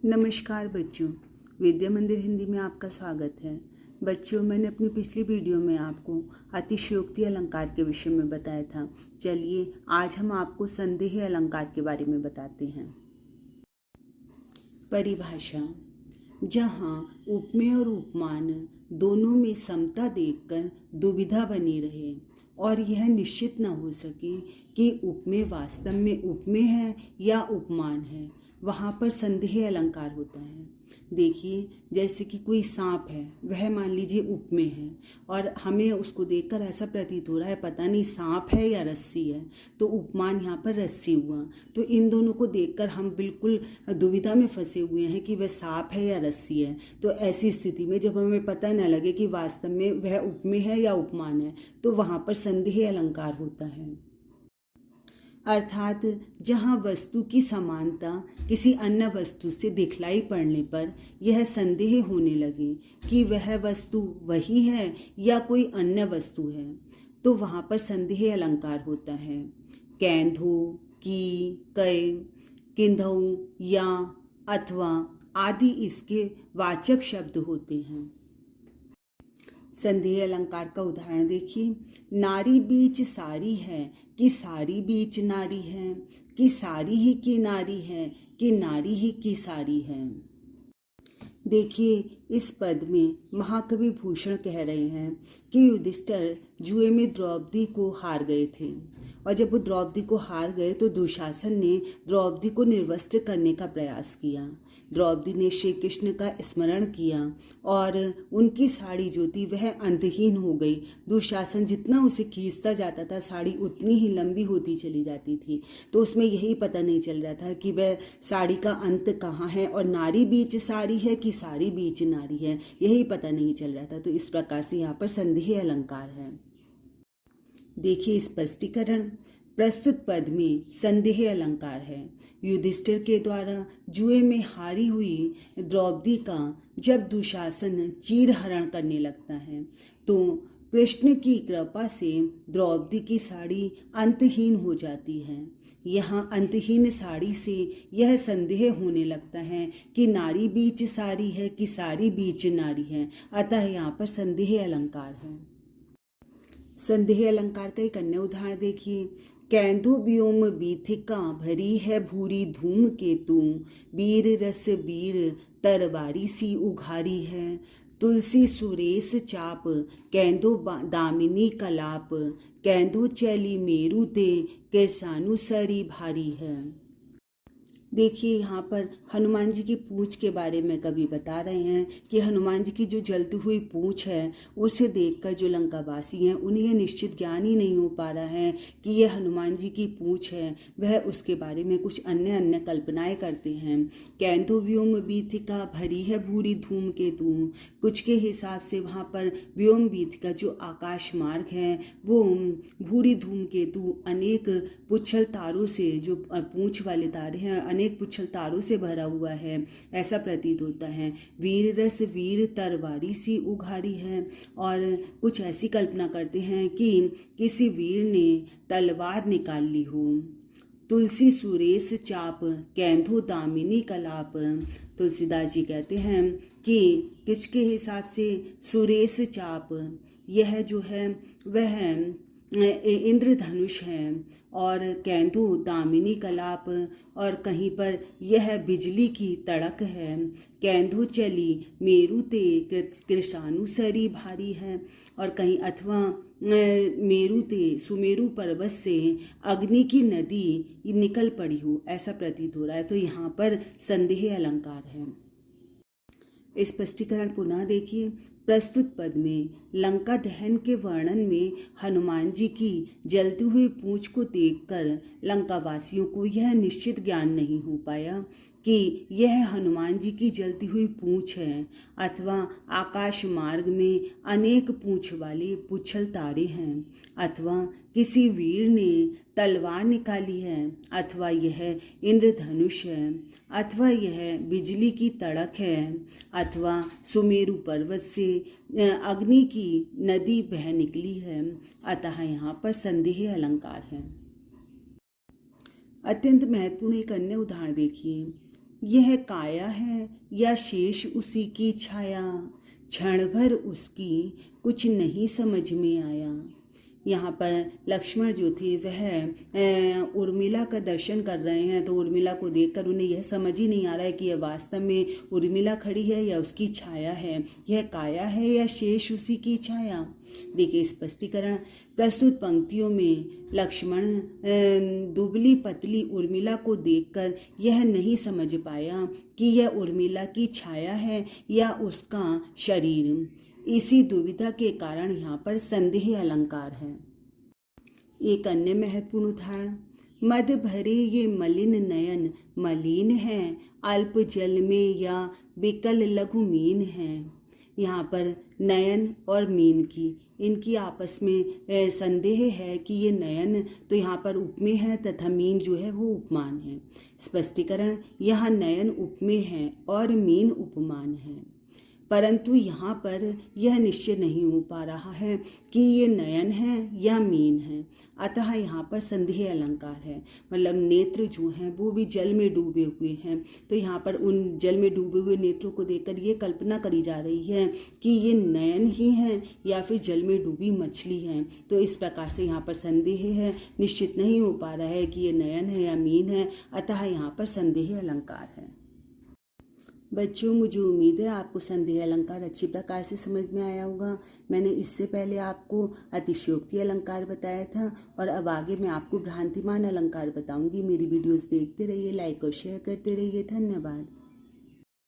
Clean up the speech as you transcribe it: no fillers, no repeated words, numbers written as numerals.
नमस्कार बच्चों, विद्या मंदिर हिंदी में आपका स्वागत है। बच्चों, मैंने अपनी पिछली वीडियो में आपको अतिशयोक्ति अलंकार के विषय में बताया था। चलिए आज हम आपको संदेह अलंकार के बारे में बताते हैं। परिभाषा: जहाँ उपमेय और उपमान दोनों में समता देखकर दुविधा बनी रहे और यह निश्चित न हो सके कि उपमेय वास्तव में उपमेय है या उपमान है, वहाँ पर संदेह अलंकार होता है। देखिए, जैसे कि कोई सांप है, वह मान लीजिए उपमेय है और हमें उसको देखकर ऐसा प्रतीत हो रहा है पता नहीं सांप है या रस्सी है, तो उपमान यहाँ पर रस्सी हुआ। तो इन दोनों को देखकर हम बिल्कुल दुविधा में फंसे हुए हैं कि वह सांप है या रस्सी है। तो ऐसी स्थिति में जब हमें पता न लगे कि वास्तव में वह उपमेय है या उपमान है, तो वहाँ पर संदेह अलंकार होता है। अर्थात जहाँ वस्तु की समानता किसी अन्य वस्तु से दिखलाई पड़ने पर यह संदेह होने लगे कि वह वस्तु वही है या कोई अन्य वस्तु है, तो वहाँ पर संदेह अलंकार होता है। कैंधो, की, कै, किंधौ, या, अथवा आदि इसके वाचक शब्द होते हैं। संदेह अलंकार का उदाहरण देखिए। नारी बीच सारी है कि सारी बीच नारी है, कि सारी ही की नारी है कि नारी ही की सारी है। देखिए, इस पद में महाकवि भूषण कह रहे हैं कि युधिष्ठिर जुए में द्रौपदी को हार गए थे और जब वो द्रौपदी को हार गए तो दुशासन ने द्रौपदी को निर्वस्त्र करने का प्रयास किया। द्रौपदी ने श्री कृष्ण का स्मरण किया और उनकी साड़ी जो थी वह अंतहीन हो गई। दुशासन जितना उसे खींचता जाता था, साड़ी उतनी ही लंबी होती चली जाती थी। तो उसमें यही पता नहीं चल रहा था कि वह साड़ी का अंत कहाँ है और नारी बीच साड़ी है कि साड़ी बीच नारी है, यही पता नहीं चल रहा था। तो इस प्रकार से यहाँ पर संदेह अलंकार है। देखिए स्पष्टीकरण। प्रस्तुत पद में संदेह अलंकार है। युधिष्ठिर के द्वारा जुए में हारी हुई द्रौपदी का जब दुशासन चीरहरण करने लगता है तो कृष्ण की कृपा से द्रौपदी की साड़ी अंतहीन हो जाती है। यहाँ अंतहीन साड़ी से यह संदेह होने लगता है कि नारी बीच सारी है कि सारी बीच नारी है, अतः यहाँ पर संदेह अलंकार है। संदेह अलंकार का एक अन्य उदाहरण देखिए। कैंधो व्योम बीथिका भरी है भूरी धूम केतु, बीर रस बीर तरवारी सी उघारी है, तुलसी सुरेश चाप कैंधो दामिनी कलाप, कैंधो चैली मेरु ते कैसानु सरी भारी है। देखिए, यहाँ पर हनुमान जी की पूंछ के बारे में कवि बता रहे हैं कि हनुमान जी की जो जलती हुई पूंछ है उसे देखकर जो लंकावासी हैं उन्हें यह निश्चित ज्ञान ही नहीं हो पा रहा है कि यह हनुमान जी की पूंछ है। वह उसके बारे में कुछ अन्य कल्पनाएं करते हैं। कैंधो व्योम बीथिका भरी है भूरी धूम केतु, कुछ के हिसाब से वहाँ पर व्योम बीथिका जो आकाश मार्ग है वो भूरी धूम केतु अनेक पुच्छल तारों से, जो पूंछ वाले तारे हैं अनेक पुच्छल तारों से भरा हुआ है, ऐसा प्रतीत होता है। वीर रस वीर तरवारी सी उघारी है, और कुछ ऐसी कल्पना करते हैं कि किसी वीर ने तलवार निकाल ली हो। तुलसी सुरेश चाप कैंधो दामिनी कलाप, तुलसीदास जी कहते हैं कि किसके हिसाब से सुरेश चाप यह जो है वह इंद्रधनुष है, और कैंधो दामिनी कलाप और कहीं पर यह बिजली की तड़क है, कैंधो चली मेरु ते कृशानु सरी भारी है, और कहीं अथवा मेरु ते सुमेरु पर्वत से अग्नि की नदी निकल पड़ी हो, ऐसा प्रतीत हो रहा है। तो यहाँ पर संदेह अलंकार है। स्पष्टीकरण पुनः देखिए। प्रस्तुत पद में लंका दहन के वर्णन में हनुमान जी की जलती हुई पूंछ को देखकर लंकावासियों को यह निश्चित ज्ञान नहीं हो पाया कि यह हनुमान जी की जलती हुई पूंछ है अथवा आकाश मार्ग में अनेक पूंछ वाले पुच्छल तारे हैं, अथवा किसी वीर ने तलवार निकाली है, अथवा यह इंद्रधनुष है, अथवा यह बिजली की तड़क है, अथवा सुमेरु पर्वत से अग्नि की नदी बह निकली है, अतः यहाँ पर संदेह अलंकार है। अत्यंत महत्वपूर्ण एक अन्य उदाहरण देखिए। यह काया है या शेष उसी की छाया, क्षण भर उसकी कुछ नहीं समझ में आया। यहाँ पर लक्ष्मण जो थे वह उर्मिला का दर्शन कर रहे हैं, तो उर्मिला को देखकर उन्हें यह समझ ही नहीं आ रहा है कि यह वास्तव में उर्मिला खड़ी है या उसकी छाया है, यह काया है या शेष उसी की छाया। देखिए स्पष्टीकरण, प्रस्तुत पंक्तियों में लक्ष्मण दुबली पतली उर्मिला को देखकर यह नहीं समझ पाया कि यह उर्मिला की छाया है या उसका शरीर। इसी दुविधा के कारण यहाँ पर संदेह अलंकार है। एक अन्य महत्वपूर्ण उदाहरण, मद भरे ये मलिन नयन मलिन है, अल्प जल में या विकल लघु मीन है। यहाँ पर नयन और मीन की इनकी आपस में संदेह है कि ये नयन तो यहाँ पर उपमेय है तथा मीन जो है वो उपमान है। स्पष्टीकरण, यहाँ नयन उपमेय है और मीन उपमान है, परंतु यहाँ पर यह निश्चय नहीं हो पा रहा है कि ये नयन है या मीन है, अतः यहाँ पर संदेह अलंकार है। मतलब नेत्र जो हैं वो भी जल में डूबे हुए हैं, तो यहाँ पर उन जल में डूबे हुए नेत्रों को देखकर ये कल्पना करी जा रही है कि ये नयन ही है या फिर जल में डूबी मछली है। तो इस प्रकार से यहाँ पर संदेह है, निश्चित नहीं हो पा रहा है कि ये नयन है या मीन है, अतः यहाँ पर संदेह अलंकार है। बच्चों, मुझे उम्मीद है आपको संदेह अलंकार अच्छी प्रकार से समझ में आया होगा। मैंने इससे पहले आपको अतिशयोक्ति अलंकार बताया था और अब आगे मैं आपको भ्रांतिमान अलंकार बताऊंगी। मेरी वीडियोस देखते रहिए, लाइक और शेयर करते रहिए। धन्यवाद।